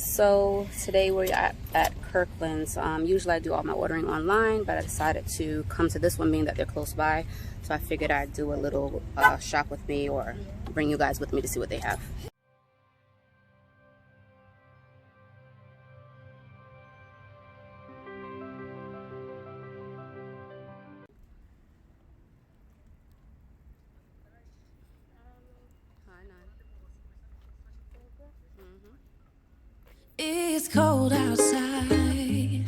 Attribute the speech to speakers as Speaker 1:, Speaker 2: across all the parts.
Speaker 1: So today we're at Kirklands. Usually I do all my ordering online, but I decided to come to this one being that they're close by. So I figured I'd do a little shop with me or bring you guys with me to see what they have.
Speaker 2: It's cold outside,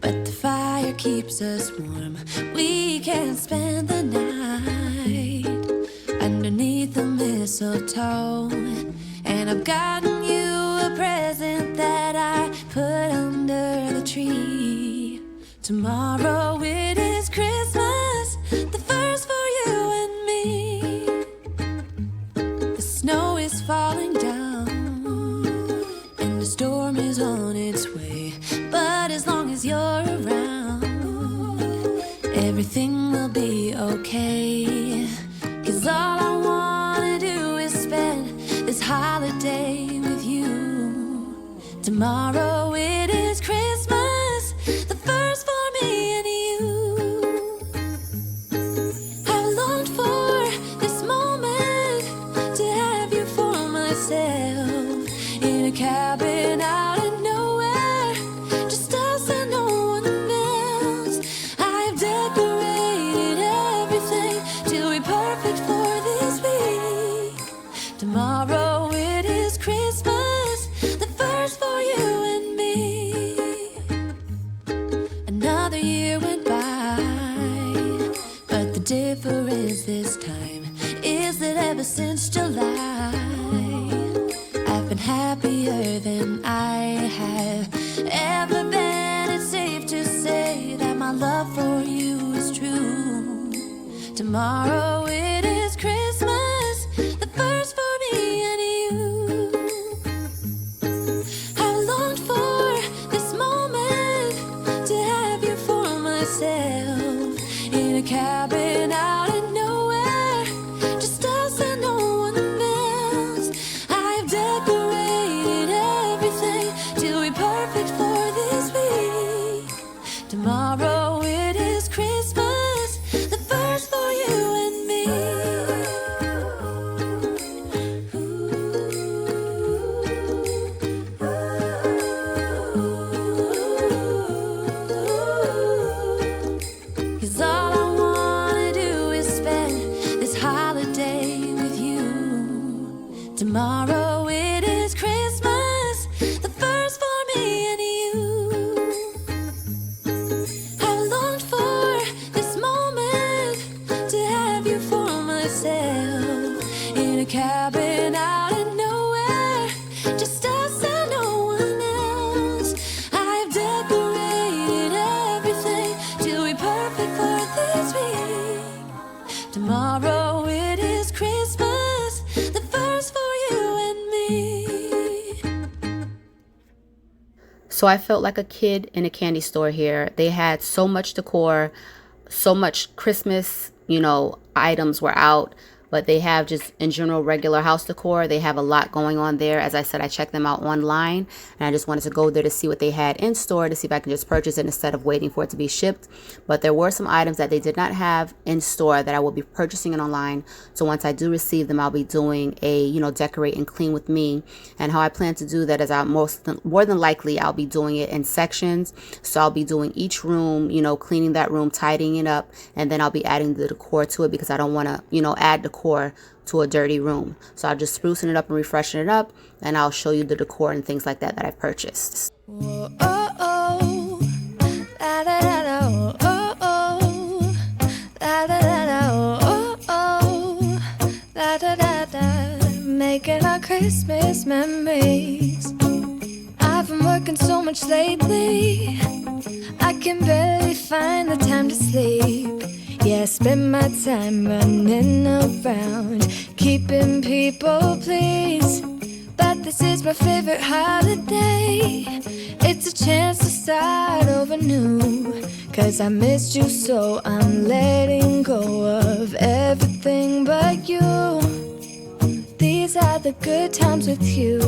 Speaker 2: but the fire keeps us warm. We can spend the night underneath the mistletoe. And I've gotten you a present that I put under the tree. Tomorrow it is Christmas, the first for you and me. The snow is falling down, the storm is on its way, but as long as you're around, everything will be okay. 'Cause all I wanna do is spend this holiday with you. Tomorrow it is Christmas, the first for me and you. I've longed for this moment to have you for myself in a cabin out of nowhere, just us and no one else. I've decorated everything to be perfect for this week. Tomorrow it is Christmas, the first for you and me. Another year went by, but the difference this time is that ever since July, I've been happier than I have ever been. It's safe to say that my love for you is true. Tomorrow it is Christmas, the first for me and you. I've longed for this moment to have you for myself in a cabin out of nowhere, just us and no one else. I've decorated everything to be perfect for this week. Tomorrow it is Christmas, the first for you and me. 'Cause all I wanna do is spend this holiday with you. Tomorrow it is Christmas, the first for me and you. I've longed for this moment to have you for myself in a cabin out of nowhere, just us and no one else. I've decorated everything to be perfect for this week. Tomorrow it is Christmas, the first for you and me.
Speaker 1: So I felt like a kid in a candy store here. They had so much decor, so much Christmas, items were out, but they have just in general regular house decor. They have a lot going on there. As I said, I checked them out online and I just wanted to go there to see what they had in store to see if I can just purchase it instead of waiting for it to be shipped. But there were some items that they did not have in store that I will be purchasing it online. So once I do receive them, I'll be doing a, decorate and clean with me. And how I plan to do that is more than likely I'll be doing it in sections. So I'll be doing each room, cleaning that room, tidying it up, and then I'll be adding the decor to it because I don't want to, add decor to a dirty room. So I'll just sprucing it up and refreshing it up, and I'll show you the decor and things like that I've purchased.
Speaker 2: Whoa, oh, oh. La, da, da, da, oh, oh, oh. La, da, da, da, oh, oh, oh. La, da, da, da. Making our Christmas memories. I've been working so much lately, I can barely find the time to sleep. Yeah, I spend my time running around, keeping people pleased. But this is my favorite holiday. It's a chance to start over new. 'Cause I missed you, so I'm letting go of everything but you. These are the good times with you.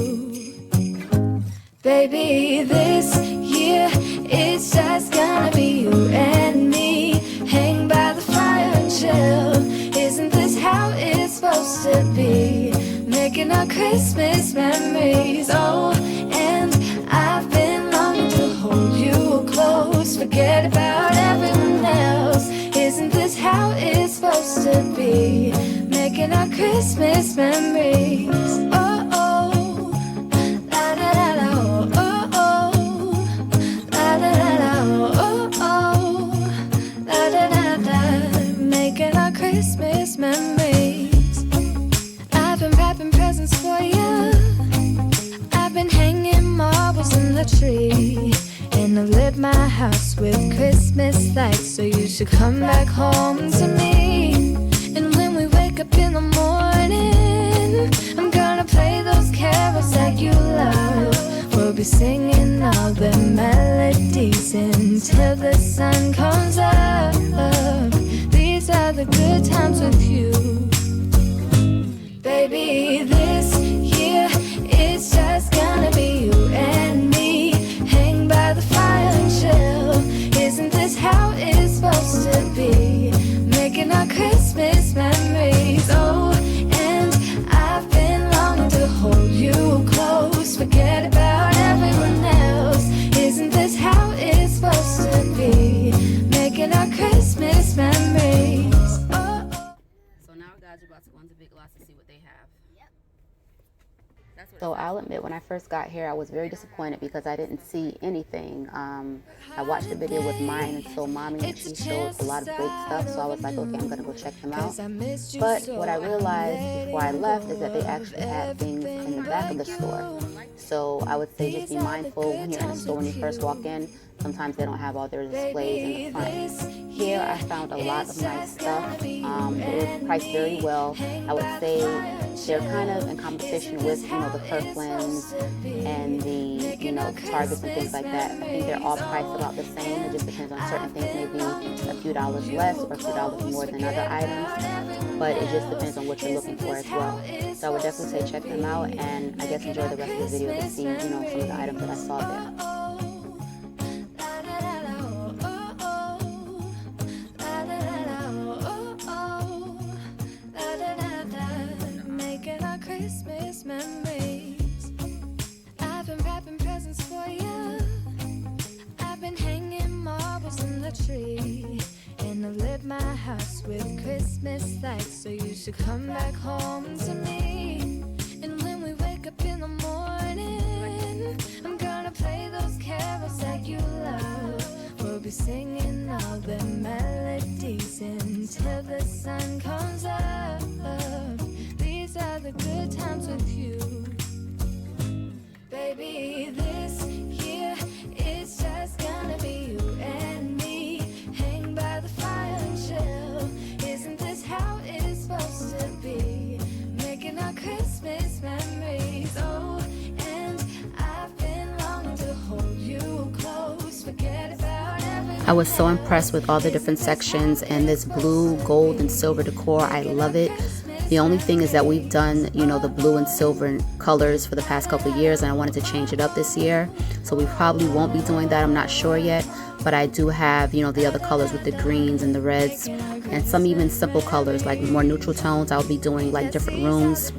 Speaker 2: Baby, this year it's just gonna be you and me. Hang by the fire and chill. Isn't this how it's supposed to be? Making our Christmas memories. Oh, and I've been longing to hold you close. Forget about everyone else. Isn't this how it's supposed to be? Making our Christmas memories. Oh, oh, la da da da, oh, oh, oh, la da da da, oh, oh, la da da da. Making our Christmas memories. I've been wrapping presents for you. I've been hanging marbles in the tree. And I've lit my house with Christmas lights. So you should come back home to me. And when we wake up in the morning, I'm gonna play those carols that you love. We'll be singing all the melodies until the sun comes up. These are the good times with you. Baby, this year it's just gonna be you and me. Hang by the fire and chill. Isn't this how it's supposed to be? Making our Christmas memories. Oh, and I've been longing to hold you close. Forget about everyone else. Isn't this how it's supposed to be? Making our Christmas memories. Oh, oh.
Speaker 1: So now guys, we're about to go into Big Lots to see what they have. So I'll admit, when I first got here, I was very disappointed because I didn't see anything. I watched the video with mine and so Mommy, and she showed a lot of great stuff. So I was like, okay, I'm gonna go check them out. But what I realized before I left is that they actually had things in the back of the store. So I would say just be mindful when you're in a store when you first walk in. Sometimes they don't have all their displays in the front. Here I found a lot of nice stuff. It was priced very well. I would say they're kind of in competition with, the Kirklands and the, Targets and things like that. I think they're all priced about the same. It just depends on certain things, maybe a few dollars less or a few dollars more than other items. But it just depends on what you're looking for as well. So I would definitely say check them out, and I guess enjoy the rest of the video to see, some of the items that I saw there.
Speaker 2: Christmas memories. I've been wrapping presents for you. I've been hanging marbles in the tree. And I've lit my house with Christmas lights. So you should come back home to me. And when we wake up in the morning, I'm gonna play those carols that you love. We'll be singing all the melodies until the sun comes up. These are the good times with you. Baby, this year it's just gonna be you and me. Hang by the fire and chill. Isn't this how it's supposed to be? Making our Christmas memories. Oh, and I've been longing to hold you close. Forget about everything.
Speaker 1: I was so impressed with all the different sections and this blue, gold, and silver decor. I love it. The only thing is that we've done, the blue and silver colors for the past couple of years, and I wanted to change it up this year. So we probably won't be doing that. I'm not sure yet. But I do have, the other colors with the greens and the reds and some even simple colors, like more neutral tones. I'll be doing like different rooms,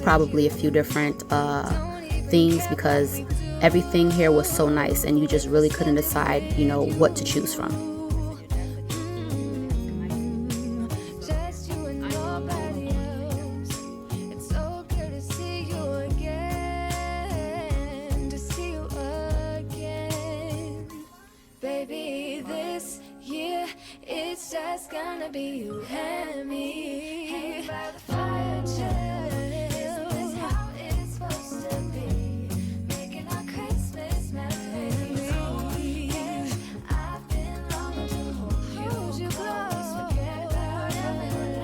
Speaker 1: probably a few different themes, because everything here was so nice and you just really couldn't decide, what to choose from.
Speaker 2: Baby, this year it's just gonna be you and me. Hang by the fire and chill. Isn't this how it's supposed to be? Making our Christmas memories. And I've been longing to hold you close. Forget about everyone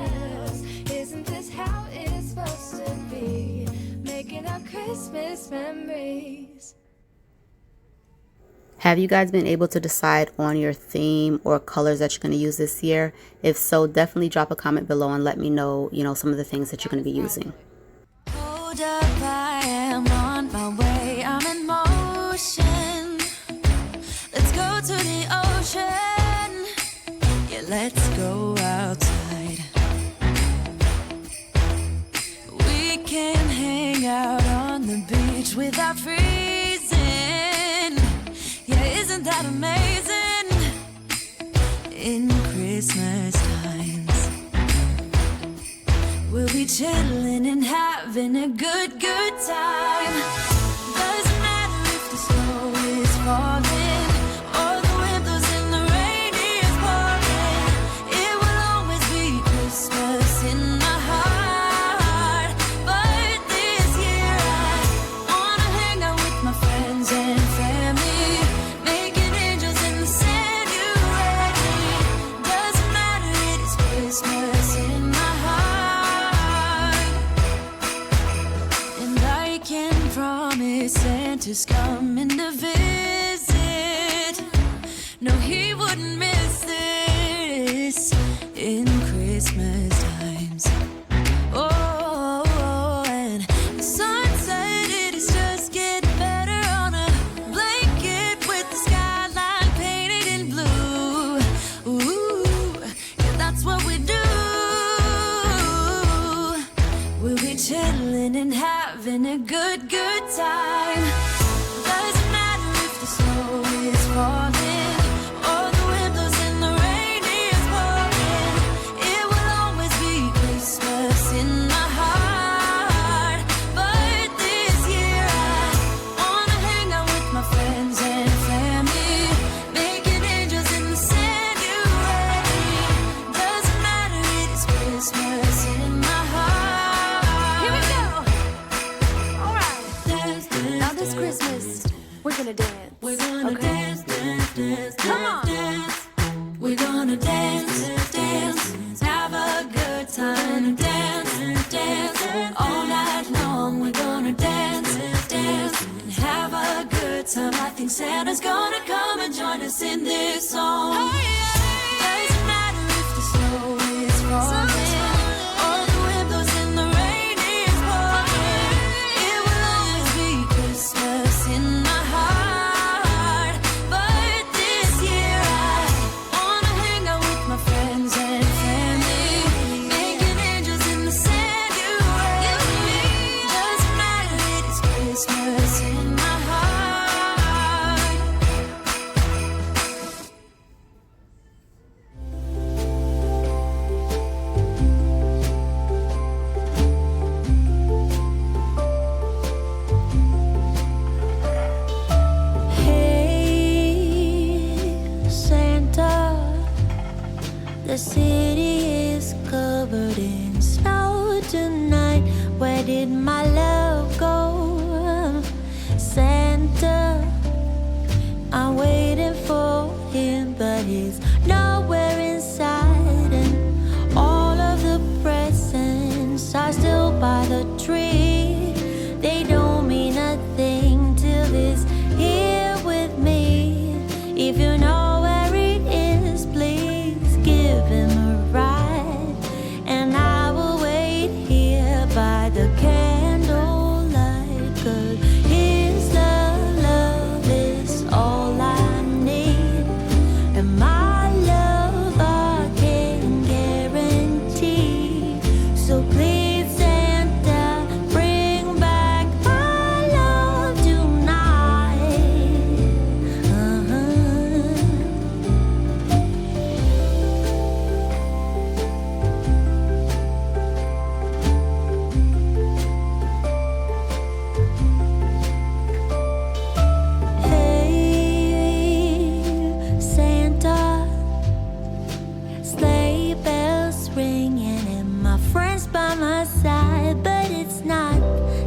Speaker 2: else. Isn't this how it's supposed to be? Making our Christmas memories.
Speaker 1: Have you guys been able to decide on your theme or colors that you're going to use this year? If so, definitely drop a comment below and let me know, some of the things that you're going to be using.
Speaker 2: Hold up, I am on my way. I'm in motion. March without freezing. Yeah, isn't that amazing? In Christmas times, we'll be chilling and having a good time. Doesn't matter if the snow is falling or the wind blows and the rain is pouring. It will always be Christmas in my heart. But this year I wanna hang out with my friends and family, making angels in the Sanctuary. Doesn't matter, it is Christmas in my heart. And I can promise Santa's coming to visit. No, he wouldn't miss this in Christmas times. Oh, and the sun said it is just getting better on a blanket with the skyline painted in blue. Ooh, yeah, that's what we do. We'll be chilling and having a good time. Doesn't matter if the snow is falling or the wind blows and the rain is pouring. It will always be Christmas in my heart. But this year I wanna hang out with my friends and family, making angels in the Sanctuary. Doesn't matter, it is Christmas in my heart. Here we go. All right. Dance, dance, now this Christmas, we're gonna dance. We're gonna dance, dance, dance, come on. Dance. We're gonna dance, dance, have a good time. Dance, dance, all night long. We're gonna dance, dance, and have a good time. I think Santa's gonna come and join us in this song. Doesn't matter if the snow is falling or the wind blows and the rain is pouring. It will always be Christmas in my heart. But this year I wanna hang out with my friends and family, making angels in the Sanctuary. Doesn't matter, it is Christmas in my heart. Hey, Santa, the city is covered in snow tonight. Where did my love go? Santa, I'm waiting for him, but he's nowhere inside. And all of the presents are still by the tree. They don't mean a thing till he's here with me. If you know where it is, please give him a ride. And I will wait here by the candlelight, 'cause his love is all I need. And my love I can guarantee. So please, Santa, bring back my love tonight. Hey, Santa, sleigh bells ringing and my friends by my side, but it's not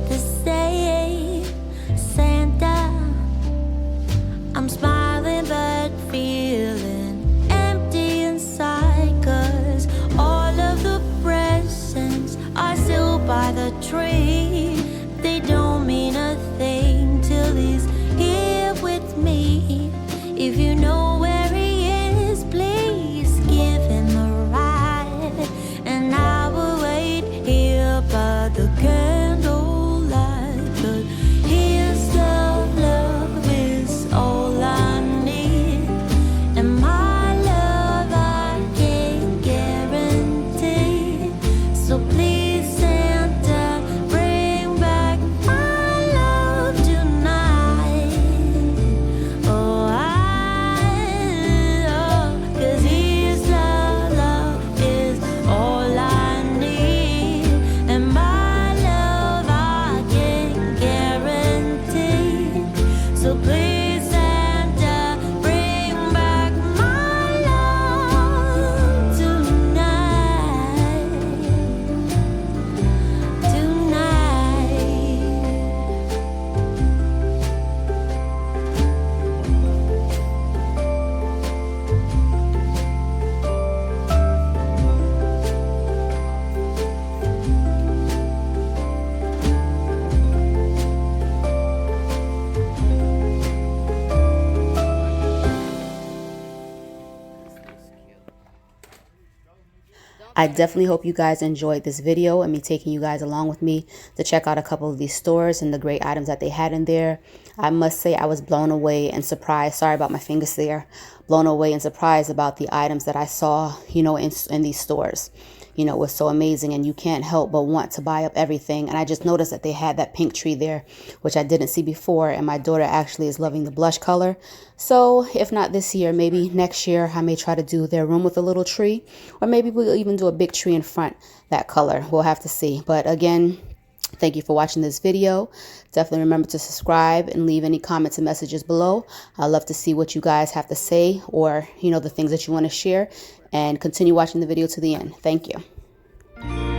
Speaker 2: the same. Santa, I'm smiling but feeling empty inside, 'cause all of the presents are still by the tree. They don't mean a thing till he's here with me. If you know where he is, please give him a ride. And I will wait here by the candlelight, 'cause his love is all I need. And my love I can guarantee. So please, Santa, bring back my love
Speaker 1: I definitely hope you guys enjoyed this video and me taking you guys along with me to check out a couple of these stores and the great items that they had in there. I must say I was blown away and surprised. Sorry about my fingers there. Blown away and surprised about the items that I saw, in these stores. It was so amazing, and you can't help but want to buy up everything. And I just noticed that they had that pink tree there, which I didn't see before. And my daughter actually is loving the blush color. So if not this year, maybe next year, I may try to do their room with a little tree, or maybe we'll even do a big tree in front, that color. We'll have to see. But again, thank you for watching this video. Definitely remember to subscribe and leave any comments and messages below. I'd love to see what you guys have to say, or, the things that you want to share, and continue watching the video to the end. Thank you.